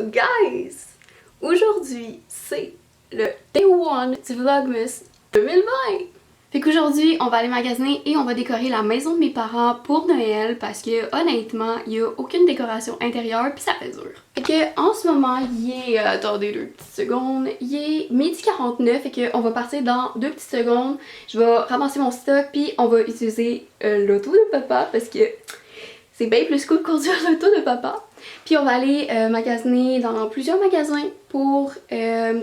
So guys, aujourd'hui c'est le day 1 du Vlogmas 2020. Fait qu'aujourd'hui on va aller magasiner et on va décorer la maison de mes parents pour Noël parce que honnêtement il n'y a aucune décoration intérieure puis ça fait dur. Fait que en ce moment il est, attendez 2 petites secondes, il est 12h49 fait que on va partir dans 2 petites secondes. Je vais ramasser mon stock puis on va utiliser l'auto de papa parce que c'est bien plus cool de conduire l'auto de papa. Puis on va aller magasiner dans plusieurs magasins pour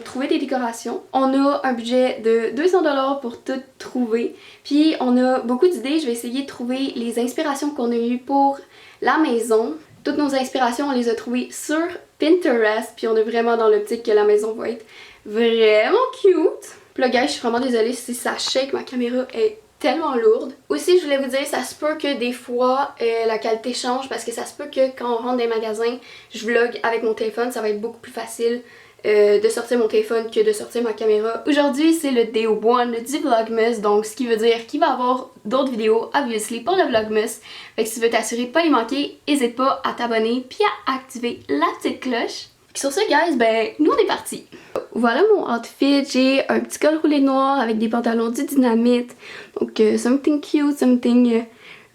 trouver des décorations. On a un budget de 200$ pour tout trouver. Puis on a beaucoup d'idées. Je vais essayer de trouver les inspirations qu'on a eues pour la maison. Toutes nos inspirations, on les a trouvées sur Pinterest. Puis on est vraiment dans l'optique que la maison va être vraiment cute. Puis là, guys, je suis vraiment désolée si ça shake. Ma caméra est tellement lourde. Aussi, je voulais vous dire, ça se peut que des fois la qualité change parce que ça se peut que quand on rentre dans les magasins, je vlog avec mon téléphone, ça va être beaucoup plus facile de sortir mon téléphone que de sortir ma caméra. Aujourd'hui, c'est le day 1 du Vlogmas, donc ce qui veut dire qu'il va y avoir d'autres vidéos, obviously, pour le Vlogmas. Fait que si tu veux t'assurer de pas les manquer, n'hésite pas à t'abonner puis à activer la petite cloche. Sur ce, guys, ben, nous on est partis. Voilà mon outfit, j'ai un petit col roulé noir avec des pantalons du Dynamite. Donc, something cute, something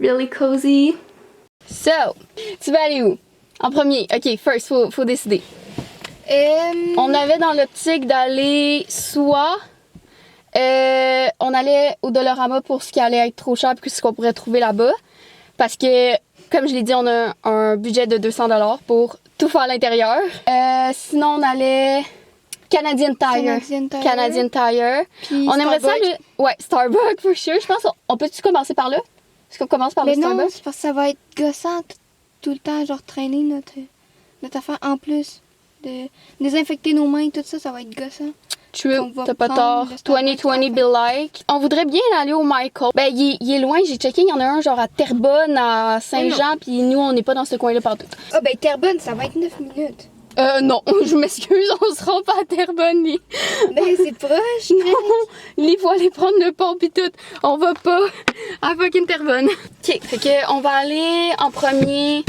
really cozy. So, tu vas aller où? En premier, ok, first, faut décider. On avait dans l'optique d'aller soit... on allait au Dollarama pour ce qui allait être trop cher puis ce qu'on pourrait trouver là-bas. Parce que, comme je l'ai dit, on a un budget de 200$ pour tout faire à l'intérieur. Sinon, on allait... Canadian Tire. Canadian Tire. Puis on aimerait ça aller... Ouais, Starbucks, for sure. Je pense on peut-tu commencer par là? Est-ce qu'on commence par le Starbucks? Non, c'est parce que ça va être gossant tout le temps, genre traîner notre affaire en plus. De désinfecter nos mains, tout ça, ça va être gossant. True, t'as pas tort. 2020 be like. On voudrait bien aller au Michael. Ben, il est loin, j'ai checké, il y en a un genre à Terrebonne, à Saint-Jean, puis nous, on n'est pas dans ce coin-là partout. Ah, ben Terrebonne, ça va être 9 minutes. Non, je m'excuse, on se rend pas à Terrebonne, Ben, c'est proche. Non, il faut aller prendre le pont pis tout. On va pas à fucking Terrebonne. Ok, fait que on va aller en premier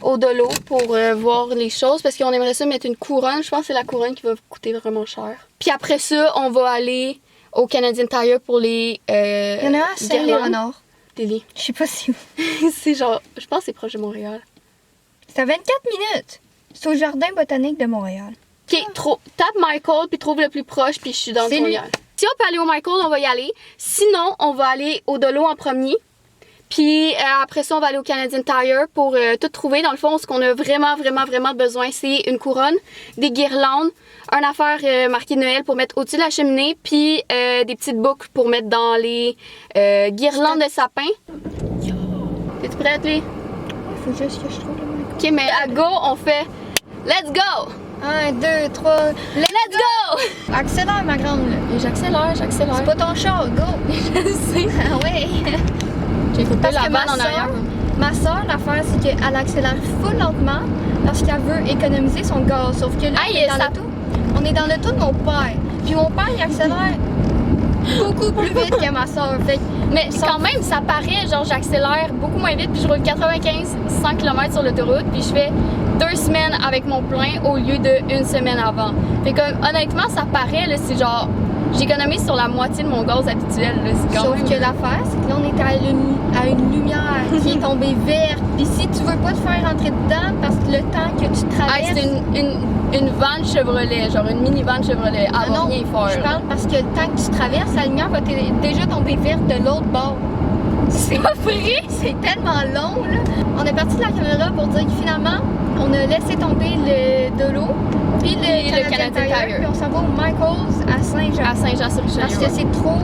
au Dolo pour voir les choses parce qu'on aimerait ça mettre une couronne. Je pense que c'est la couronne qui va coûter vraiment cher. Puis après ça, on va aller au Canadian Tire pour les Il y en a un à Saint-Léonard. Délit. Je sais pas si... C'est genre, je pense que c'est proche de Montréal. C'est à 24 minutes. C'est au Jardin botanique de Montréal. Ok, tape Michael puis trouve le plus proche puis je suis dans le Montréal. Si on peut aller au Michael, on va y aller. Sinon, on va aller au Dolo en premier. Puis après ça, on va aller au Canadian Tire pour tout trouver. Dans le fond, ce qu'on a vraiment besoin, c'est une couronne, des guirlandes, une affaire marquée Noël pour mettre au-dessus de la cheminée, puis des petites boucles pour mettre dans les guirlandes de sapin. T'es-tu prête, lui? Il faut juste que je trouve le Michael. Ok, mais à go, on fait let's go! 1, 2, 3, let's go! Accélère, ma grande, là. J'accélère. C'est pas ton char, go! Je sais. Ah ouais! J'ai coupé la que vanne en arrière. Ma soeur, l'affaire, c'est qu'elle accélère full lentement parce qu'elle veut économiser son gaz. Sauf que là, on est dans l'auto de mon père. Puis mon père, il accélère beaucoup plus vite que ma soeur. Mais quand même, ça paraît, genre j'accélère beaucoup moins vite puis je roule 95-100 km sur l'autoroute puis je fais 2 semaines avec mon plein au lieu de 1 semaine avant. Fait comme honnêtement, ça paraît, là, c'est genre... J'économise sur la moitié de mon gaz habituel. Là, sauf que l'affaire, c'est que là, on est à une lumière qui est tombée verte. Puis si tu veux pas te faire rentrer dedans, parce que le temps que tu traverses... c'est une vanne Chevrolet, genre une mini-vanne Chevrolet. Elle va rien faire. Je parle parce que le temps que tu traverses, la lumière va déjà tomber verte de l'autre bord. C'est pas vrai? C'est tellement long, là. On est parti de la caméra pour dire que finalement, on a laissé tomber le Dolo, puis le Canadian Tire, puis on s'en va au Michael's à Saint-Jean. À Saint-Jean-sur-Richelieu. Parce que c'est trop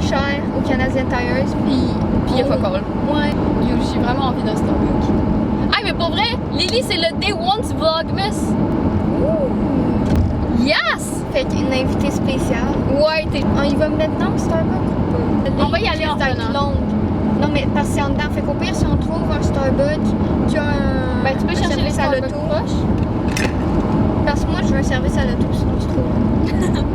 cher au Canadian Tire, puis il y a pas call. Ouais. J'ai vraiment envie d'un Starbucks. Ah, mais pour vrai, Lily, c'est le day 1 du Vlogmas. Ouh! Yes! Fait qu'une invitée spéciale. Ouais, on y va maintenant au Starbucks? On va y aller en venant. Non, mais parce que c'est en dedans. Fait qu'au pire, si on trouve un Starbucks qui a un... Ben, tu peux chercher les Starbucks proches. Parce que moi, je veux un service à l'auto, sinon tu trouves.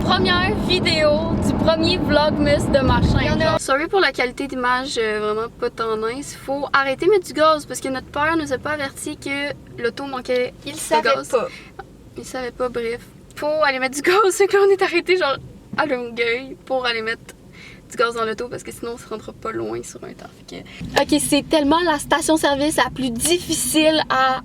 Première vidéo du premier Vlogmas de machin. Sorry pour la qualité d'image, vraiment pas tant nice. Faut arrêter de mettre du gaz parce que notre père nous a pas averti que l'auto manquait de gaz. Il savait pas. Ils savaient pas, bref. Pour aller mettre du gaz, c'est que là on est arrêté genre à Longueuil pour aller mettre du gaz dans l'auto parce que sinon on se rendra pas loin sur un temps. Ok, c'est tellement la station-service la plus difficile à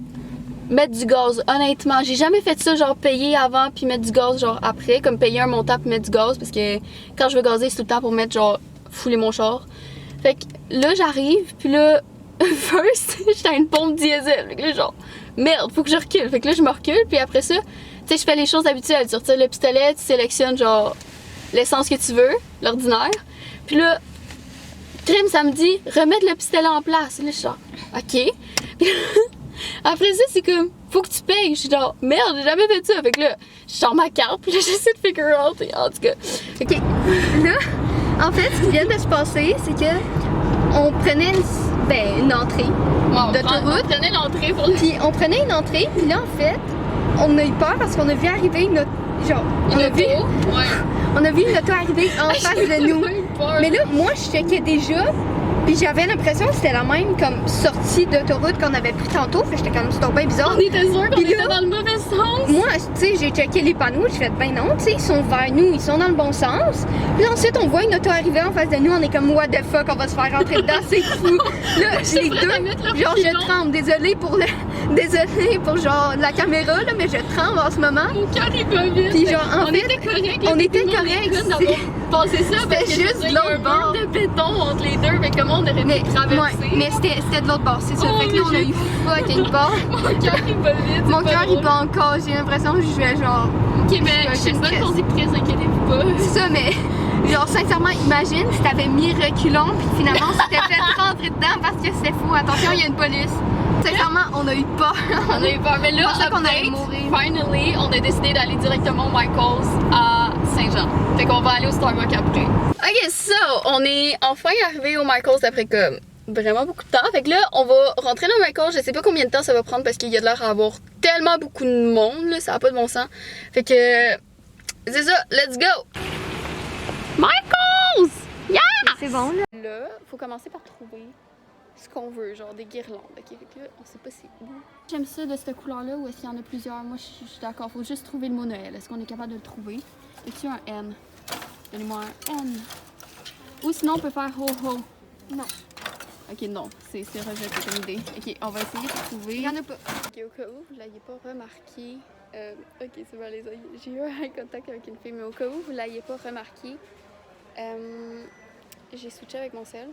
mettre du gaz, honnêtement. J'ai jamais fait ça, genre payer avant puis mettre du gaz genre après, comme payer un montant puis mettre du gaz parce que quand je veux gazer, c'est tout le temps pour mettre genre fouler mon char. Fait que là j'arrive puis là, first, j'étais à une pompe diesel. Fait que là genre, merde, faut que je recule. Fait que là je me recule puis après ça, tu sais, je fais les choses habituelles. Tu retires le pistolet, tu sélectionnes genre l'essence que tu veux, l'ordinaire. Puis là, crime, ça me dit remettre le pistolet en place. Là je suis genre, ok. Puis là, après ça, c'est comme, faut que tu payes. Je suis genre, merde, j'ai jamais fait ça. Fait que là, je sors ma carte, puis là, j'essaie de figure out. En tout cas, ok. Là, en fait, ce qui vient de se passer, c'est que on prenait une entrée d'autoroute. On prenait l'entrée pour Puis on prenait une entrée, puis là, en fait, on a eu peur parce qu'on a vu arriver notre. Genre, on a vu une auto arriver en face de nous. Mais là, moi, je checkais déjà. Puis j'avais l'impression que c'était la même comme sortie d'autoroute qu'on avait pris tantôt. Fait que j'étais comme, c'était bien bizarre. On était sûr qu'on était dans le mauvais sens. Moi, tu sais, j'ai checké les panneaux. J'ai fait, ben non, tu sais, ils sont vers nous, ils sont dans le bon sens. Puis ensuite, on voit une auto arriver en face de nous. On est comme, what the fuck, on va se faire rentrer dedans, c'est fou. Là, les deux, genre, je tremble. Désolée pour genre la caméra, là, mais je tremble en ce moment. Mon cœur est pas vite. Puis genre, en on fait, était correct. on était correct. Pensé ça parce que juste il y a un l'autre bord. mur de béton entre les deux, mais comment on aurait pu traverser? Ouais, mais c'était de l'autre bord, c'est ça. Oh, fait que là, on a eu fucking peur. Mon cœur il bat vite. Mon cœur il bat encore, j'ai l'impression que je vais genre. Ok, mais je sais pas qu'on dit très, inquiétez-vous pas. C'est ça, mais genre, sincèrement, imagine si t'avais mis reculons, puis finalement, tu t'es fait rentrer dedans parce que c'était fou. Attention, il y a une police. Sincèrement, on a eu peur. On a eu peur, mais là, qu'on allait mourir. Finally, on a décidé d'aller directement au Michael's à Saint-Jean. Fait qu'on va aller au Starbucks après. Ok, so, on est enfin arrivé au Michael's après comme vraiment beaucoup de temps. Fait que là, on va rentrer dans le Michael's. Je sais pas combien de temps ça va prendre parce qu'il y a de l'air d'avoir tellement beaucoup de monde, là, ça a pas de bon sens. Fait que, c'est ça, let's go! Michael's! Yeah! C'est bon, là. Là, faut commencer par trouver ce qu'on veut, genre des guirlandes. Ok, fait que là, on sait pas c'est où. J'aime ça de cette couleur-là ou est-ce qu'il y en a plusieurs? Moi, je suis d'accord. Faut juste trouver le mot Noël. Est-ce qu'on est capable de le trouver? Est-ce qu'il y a un N? Donnez-moi un N. Ou sinon, on peut faire ho-ho. Non. Ok, non. C'est rejeté comme idée. Ok, on va essayer de trouver. Il y en a pas. Ok, au cas où vous l'ayez pas remarqué. Ok, c'est bon, les oreilles. J'ai eu un contact avec une fille, mais au cas où vous l'ayez pas remarqué, j'ai switché avec mon sel.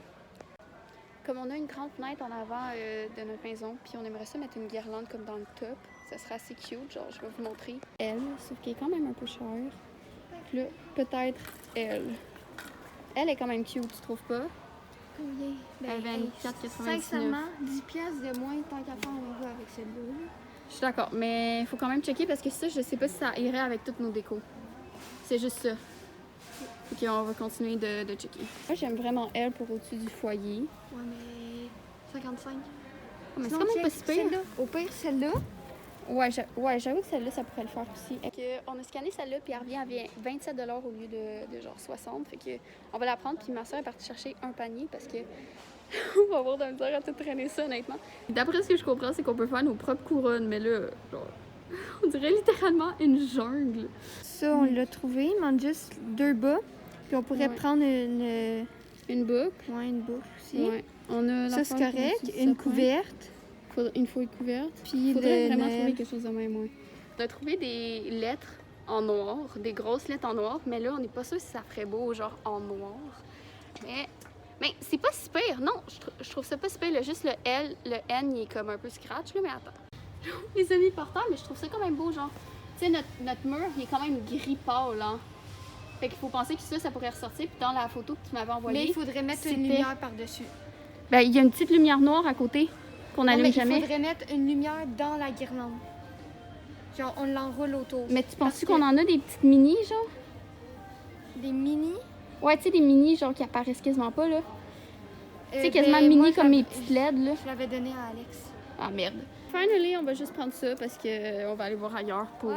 Comme on a une grande fenêtre en avant de notre maison, puis on aimerait ça mettre une guirlande comme dans le top, ça serait assez cute, genre je vais vous montrer. Elle, sauf qu'elle est quand même un peu chère. Puis là, peut-être elle. Elle est quand même cute, tu trouves pas? Combien? Elle est 24,99. Sincèrement, 10 piastres de moins, tant qu'à faire, on va avec celle-là. Je suis d'accord, mais il faut quand même checker parce que ça, je sais pas si ça irait avec toutes nos décos. C'est juste ça. Ok, on va continuer de checker. Moi, j'aime vraiment elle pour au-dessus du foyer. Ouais, mais 55. Mais c'est quand même pas si pire. Au pire, celle-là. Ouais, j'avoue que celle-là, ça pourrait le faire aussi. On a scanné celle-là, puis elle revient à 27 $ au lieu de genre 60. Fait que on va la prendre, puis ma soeur est partie chercher un panier parce que on va avoir de la misère à tout traîner ça, honnêtement. D'après ce que je comprends, c'est qu'on peut faire nos propres couronnes, mais là, genre, on dirait littéralement une jungle. Ça, on l'a trouvé. Il manque juste 2 bas. Puis on pourrait prendre une boucle. Ouais, une boucle aussi. Ouais. On a ça, c'est correct. Une couverte. Une feuille couverte. Puis il faudrait vraiment trouver quelque chose de même, ouais. On a trouvé des lettres en noir, des grosses lettres en noir, mais là, on n'est pas sûr si ça ferait beau, genre en noir. Mais c'est pas si pire, non, je trouve ça pas si pire. Juste le L, le N, il est comme un peu scratch, là, mais attends. Les amis par terre, mais je trouve ça quand même beau, genre. Tu sais, notre mur, il est quand même gris pâle, hein. Fait qu'il faut penser que ça pourrait ressortir. Puis dans la photo que tu m'avais envoyée, mais il faudrait mettre une lumière par-dessus. Ben, il y a une petite lumière noire à côté qu'on n'allume jamais. Il faudrait mettre une lumière dans la guirlande. Genre, on l'enroule autour. Mais tu penses qu'on en a des petites mini, genre? Des mini? Ouais, tu sais, des mini, genre, qui apparaissent quasiment pas, là. Tu sais, quasiment mini comme mes petites LED, là. Je l'avais donné à Alex. Ah, merde. Finally, on va juste prendre ça parce qu'on va aller voir ailleurs pour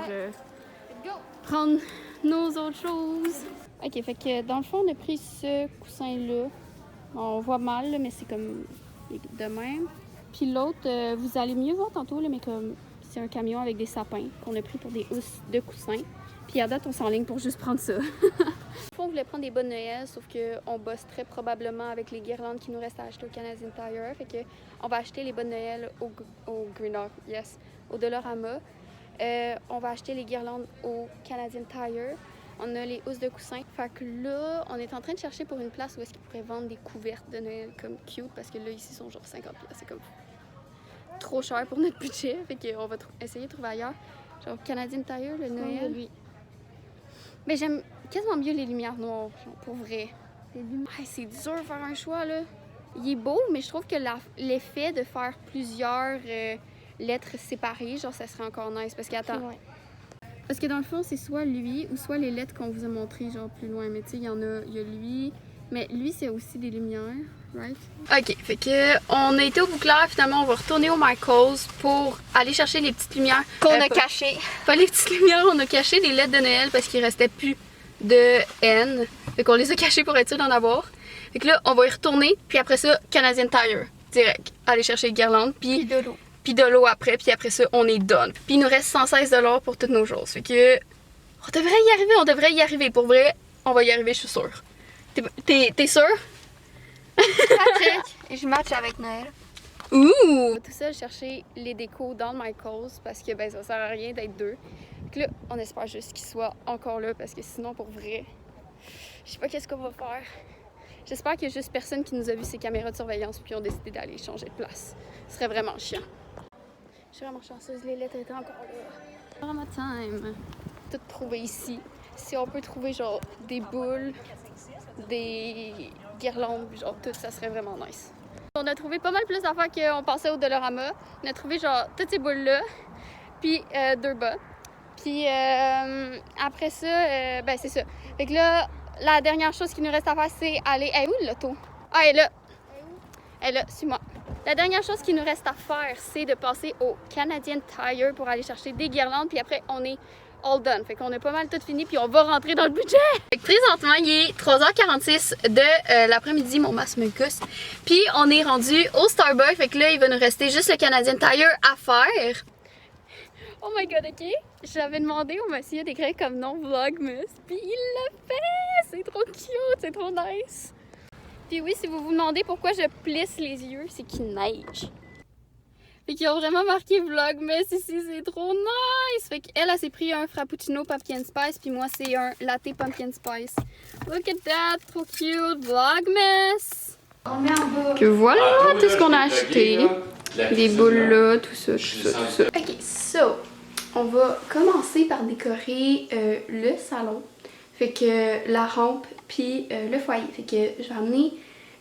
prendre nos autres choses. Ok, fait que dans le fond, on a pris ce coussin-là. On voit mal, là, mais c'est comme de même. Puis l'autre, vous allez mieux voir tantôt, là, mais comme C'est un camion avec des sapins qu'on a pris pour des housses de coussins. Puis à date, on s'enligne pour juste prendre ça. On voulait prendre des bas de Noël, sauf qu'on bosse très probablement avec les guirlandes qui nous restent à acheter au Canadian Tire. Fait que on va acheter les bas de Noël au Greenhawk, yes, au Dollarama. On va acheter les guirlandes au Canadian Tire. On a les housses de coussins. Fait que là, on est en train de chercher pour une place où est-ce qu'ils pourraient vendre des couvertes de Noël comme cute, parce que là, ici, ils sont genre 50$. C'est comme trop cher pour notre budget. Fait qu'on va essayer de trouver ailleurs. Genre Canadian Tire, le Noël. Oui. Mais j'aime quasiment mieux les lumières noires, genre, pour vrai. C'est dur de faire un choix, là. Il est beau, mais je trouve que l'effet de faire plusieurs lettres séparées, genre, ça serait encore nice. Parce qu'attends. Ouais. Parce que dans le fond, c'est soit lui ou soit les lettres qu'on vous a montrées, genre, plus loin. Mais tu sais, il y a lui. Mais lui, c'est aussi des lumières, right? Ok, fait que on a été au Bouclair, finalement, on va retourner au Michaels pour aller chercher les petites lumières. Qu'on a cachées. Pas les petites lumières, on a caché des lettres de Noël parce qu'il restait plus de N. Fait qu'on les a cachées pour être sûr d'en avoir. Fait que là, on va y retourner, puis après ça, Canadian Tire, direct. Aller chercher les guirlandes, puis de l'eau. Puis de l'eau après, puis après ça, on est done. Puis il nous reste 116$ pour toutes nos choses. Fait que on devrait y arriver. Pour vrai, on va y arriver, je suis sûre. T'es sûre? Et je match avec Noël. Ouh! On va tout seul chercher les décos dans le Michaels parce que ben ça sert à rien d'être deux. Donc là, on espère juste qu'ils soient encore là parce que sinon, pour vrai, je sais pas qu'est-ce qu'on va faire. J'espère qu'il y a juste personne qui nous a vu ces caméras de surveillance puis ont décidé d'aller changer de place. Ce serait vraiment chiant. Je suis vraiment chanceuse, les lettres étaient encore là. Drama time! Tout trouver ici. Si on peut trouver genre des boules, des guirlandes, genre tout, ça serait vraiment nice. On a trouvé pas mal plus d'affaires qu'on pensait au Dollarama. On a trouvé genre toutes ces boules-là, puis 2 bas. Puis après ça, ben c'est ça. Fait que là, la dernière chose qui nous reste à faire, c'est aller... Elle est où l'auto? Ah, elle est là! Elle est là, suis-moi. La dernière chose qui nous reste à faire, c'est de passer au Canadian Tire pour aller chercher des guirlandes, puis après, on est all done. Fait qu'on a pas mal tout fini, puis on va rentrer dans le budget. Fait que présentement, il est 3h46 de l'après-midi, mon masque me gosse. Puis on est rendu au Starbucks, fait que là, il va nous rester juste le Canadian Tire à faire. Oh my god, ok? J'avais demandé au monsieur d'écrire comme nom Vlogmas, puis il l'a fait! C'est trop cute, c'est trop nice. Puis oui, si vous vous demandez pourquoi je plisse les yeux, c'est qu'il neige. Fait qu'ils ont vraiment marqué Vlogmas ici, c'est trop nice! Fait qu'elle, elle s'est pris un Frappuccino Pumpkin Spice, puis moi, c'est un Latte Pumpkin Spice. Look at that, trop cute! Vlogmas! On met en bas. Que voilà tout ce qu'on a acheté. Des boules là, tout ça, tout ça. Ok, so, on va commencer par décorer le salon. Fait que la rampe, puis le foyer. Fait que je vais amener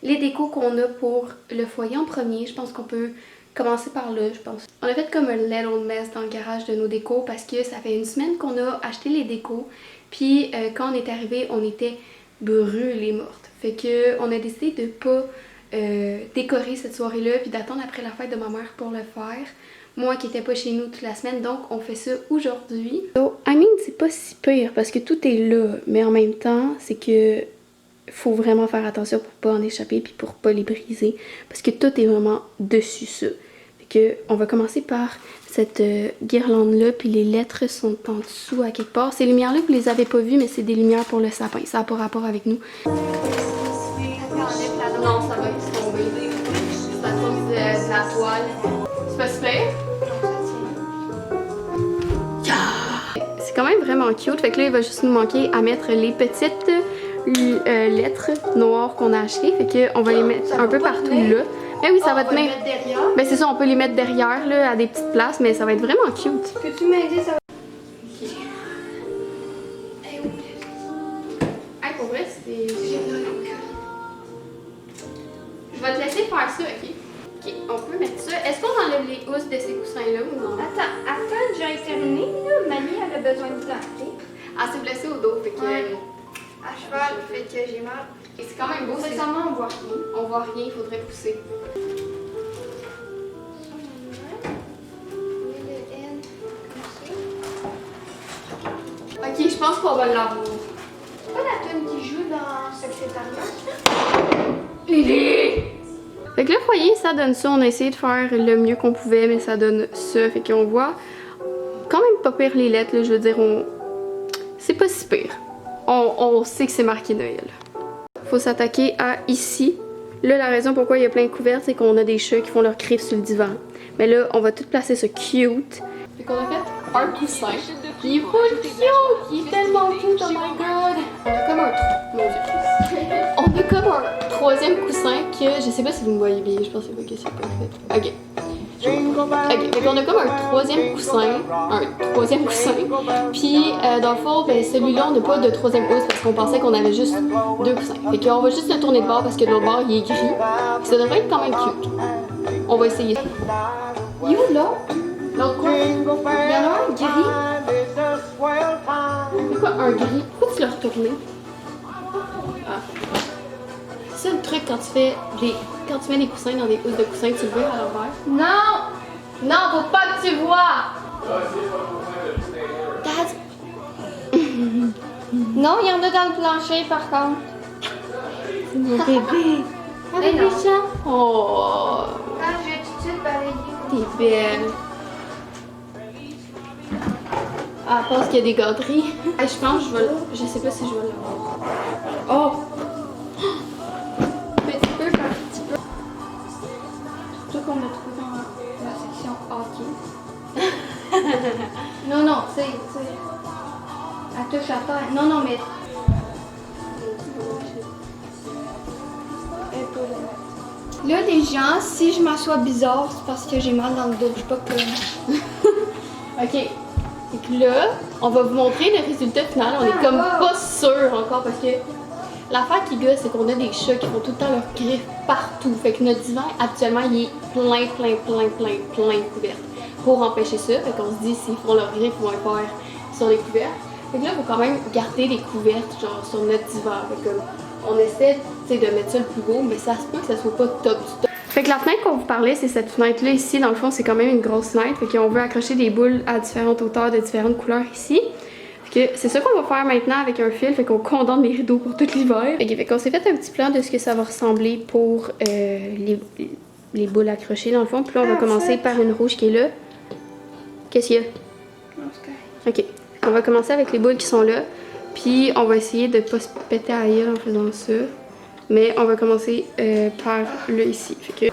les décos qu'on a pour le foyer en premier. Je pense qu'on peut commencer par là, je pense. On a fait comme un little mess dans le garage de nos décos parce que ça fait une semaine qu'on a acheté les décos. Puis quand on est arrivé, on était brûlés mortes. Fait que on a décidé de pas décorer cette soirée-là puis d'attendre après la fête de ma mère pour le faire. Moi qui n'étais pas chez nous toute la semaine, donc on fait ça aujourd'hui. So, I mean, c'est pas si pire parce que tout est là, mais en même temps, c'est que faut vraiment faire attention pour pas en échapper puis pour pas les briser parce que tout est vraiment dessus ça. Fait que on va commencer par cette guirlande-là, puis les lettres sont en dessous à quelque part. Ces lumières-là, vous les avez pas vues, mais c'est des lumières pour le sapin. Ça n'a pas rapport avec nous. Non, ça va tomber. C'est à cause de la toile. C'est pas super? C'est quand même vraiment cute. Fait que là, il va juste nous manquer à mettre les petites lettres noires qu'on a achetées. Fait que on va les mettre un peu partout là. Mais oui, ça va tenir. Ben c'est ça, on peut les mettre derrière là, à des petites places, mais ça va être vraiment cute. Peux-tu m'aider ça? Ok. Hey, pour vrai, c'est génial. Je vais te laisser faire ça, ok? Ok, on peut mettre ça. Est-ce qu'on enlève les housses de ces coussins-là ou non? Attends, j'ai terminé, là. Mamie, elle a besoin de planter. Ah, c'est blessé au dos, fait que... Ouais. À cheval, fait que j'ai mal. Et c'est quand même beau, c'est Récemment, on voit rien. On voit rien, il faudrait pousser. Ok, je pense qu'on va l'avoir. C'est pas la tune qui joue dans Secrétariat? Lily! Fait que le foyer, ça donne ça. On a essayé de faire le mieux qu'on pouvait, mais ça donne ça. Fait qu'on voit pas pire les lettres, là, je veux dire, c'est pas si pire. On sait que c'est marqué Noël. Faut s'attaquer à ici. Là, la raison pourquoi il y a plein de couvertes, c'est qu'on a des chats qui font leur griffes sur le divan. Mais là, on va tout placer ça cute. Fait qu'on a fait un coussin. Il est full cute! Il est tellement cute, oh my god! On a comme un... Mon Dieu. On a comme un troisième coussin que... Je sais pas si vous me voyez bien, je pensais pas que c'est parfait. Ok. Ok, fait qu'on a comme un troisième coussin. Puis, dans le fond, ben, celui-là, on n'a pas de troisième housse parce qu'on pensait qu'on avait juste deux coussins. Fait qu'on va juste le tourner de bord parce que de l'autre bord, il est gris. Ça devrait être quand même cute. On va essayer. Il est où, là? L'autre coin? Il y en a un gris. C'est quoi un gris? Pourquoi tu l'as retourné? Ah. C'est le truc quand tu mets des coussins dans des housses de coussins, tu le veux à l'envers? Non! Non, faut pas que tu vois! Non, il y en a dans le plancher par contre. C'est mon bébé. Mais non. Oh, Ah, je vais tout de suite balayer. t'es belle. Ah, je pense qu'il y a des gâteries. Ah, je pense que je sais pas si je vais l'avoir. Oh! Petit peu par petit peu. Surtout qu'on l'a trouvé dans la section hockey. Non, non, tu sais. Elle touche à terre. Non, non, mais. Là, les gens, si je m'assois bizarre, c'est parce que j'ai mal dans le dos. Je sais pas que. Ok. Et là, on va vous montrer le résultat final. On est comme pas sûr encore parce que l'affaire qui gosse, c'est qu'on a des chats qui font tout le temps leurs griffes partout. Fait que notre divan, actuellement, il est plein de couvertes. Pour empêcher ça, fait qu'on se dit, s'ils font leurs griffes, ils vont les faire sur les couvertes. Fait que là, il faut quand même garder les couvertes, genre, sur notre divan. Fait que, on essaie, tu sais, de mettre ça le plus beau, mais ça se peut que ça soit pas top du top. Fait que la fenêtre qu'on vous parlait, c'est cette fenêtre-là ici. Dans le fond, c'est quand même une grosse fenêtre. Fait qu'on veut accrocher des boules à différentes hauteurs, de différentes couleurs ici. Fait que c'est ça qu'on va faire maintenant avec un fil. Fait qu'on condense les rideaux pour tout l'hiver. Fait qu'on s'est fait un petit plan de ce que ça va ressembler pour les boules accrochées dans le fond. Puis là, on va commencer par une rouge qui est là. Qu'est-ce qu'il y a? Ok. On va commencer avec les boules qui sont là. Puis on va essayer de pas se péter à la gueule en faisant ça. Mais on va commencer par là ici. Fait que...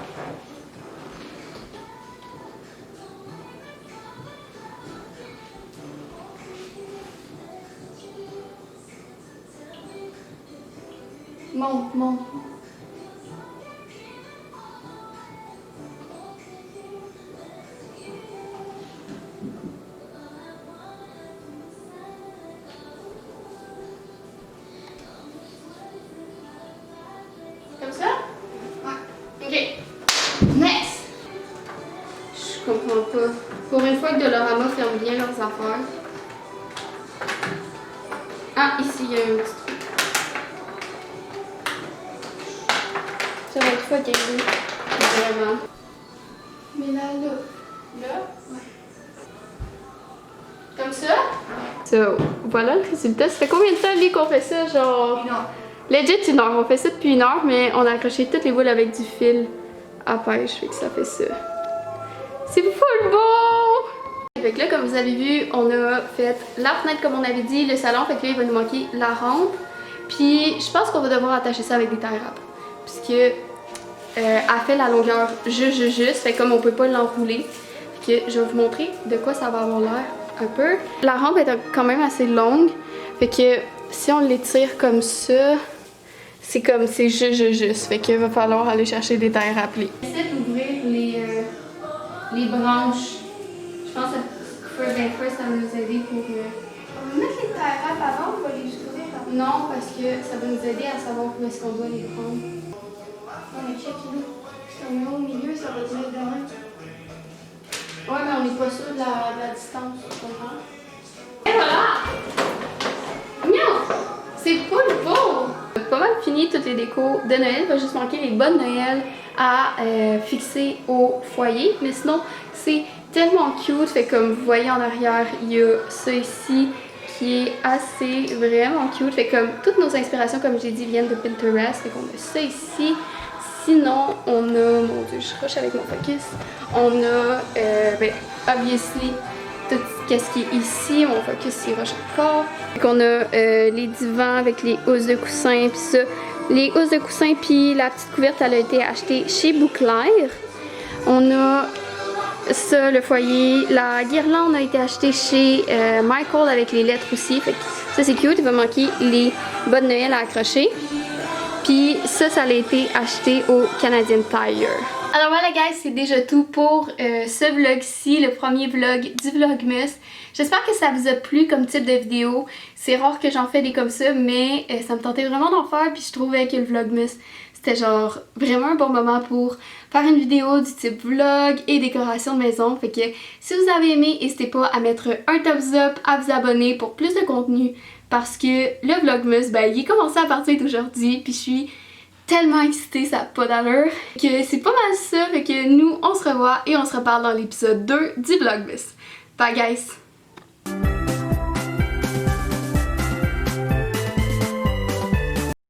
Monte. Comme ça? Ouais. Ok. Next! Je comprends pas. Pour une fois que Dolorama ferme bien leurs affaires. Ah, ici, il y a un petit truc. Ça va être fatigué. Vraiment. Mais là. Là? Ouais. Comme ça? So, voilà le résultat. Ça fait combien de temps, Lee, qu'on fait ça? Genre... Non. Legit 1 heure. On fait ça depuis 1 heure, mais on a accroché toutes les boules avec du fil à pêche. Fait que ça fait ça. C'est full bon! Fait que là, comme vous avez vu, on a fait la fenêtre comme on avait dit, le salon. Fait que là, il va nous manquer la rampe. Puis, je pense qu'on va devoir attacher ça avec des tie wraps. Puisque elle fait la longueur juste. Fait comme on peut pas l'enrouler. Fait que je vais vous montrer de quoi ça va avoir l'air un peu. La rampe est quand même assez longue. Fait que si on l'étire comme ça, c'est comme c'est juste. Fait qu'il va falloir aller chercher des tailles rappelées. J'essaie d'ouvrir les branches. Je pense que ça va nous aider pour... On va mettre les tailles avant, on va les ouvrir après. Non, parce que ça va nous aider à savoir où est-ce qu'on doit les prendre. On est check-nous. Si on est au milieu, ça va durer demain. Ouais, mais on n'est pas sûr de la distance, tu comprends? Et voilà! Miaou! C'est full beau! Pas mal fini toutes les décos de Noël. Il va juste manquer les bonnes Noël à fixer au foyer. Mais sinon, c'est tellement cute. Fait comme vous voyez en arrière, il y a ça ici qui est assez vraiment cute. Fait comme toutes nos inspirations, comme j'ai dit, viennent de Pinterest. Fait qu'on a ça ici. Sinon, on a, mon Dieu, je rush avec mon focus. On a, obviously, tout qu'est-ce qui est ici. Mon focus s'y rush encore. On a les divans avec les housses de coussins puis ça. Les housses de coussins puis la petite couverte, elle a été achetée chez Bouclair. On a ça, le foyer. La guirlande a été achetée chez Michael avec les lettres aussi. Fait que ça c'est cute, il va manquer les bas de Noël à accrocher. Puis ça a été acheté au Canadian Tire. Alors voilà guys, c'est déjà tout pour ce vlog-ci, le premier vlog du Vlogmas. J'espère que ça vous a plu comme type de vidéo. C'est rare que j'en fais des comme ça, mais ça me tentait vraiment d'en faire. Puis je trouvais que le Vlogmas, c'était genre vraiment un bon moment pour faire une vidéo du type vlog et décoration de maison. Fait que si vous avez aimé, n'hésitez pas à mettre un thumbs up, à vous abonner pour plus de contenu. Parce que le Vlogmas, ben il est commencé à partir d'aujourd'hui. Puis je suis tellement excitée, ça n'a pas d'allure. Que c'est pas mal ça. Fait que nous, on se revoit et on se reparle dans l'épisode 2 du Vlogmas. Bye guys!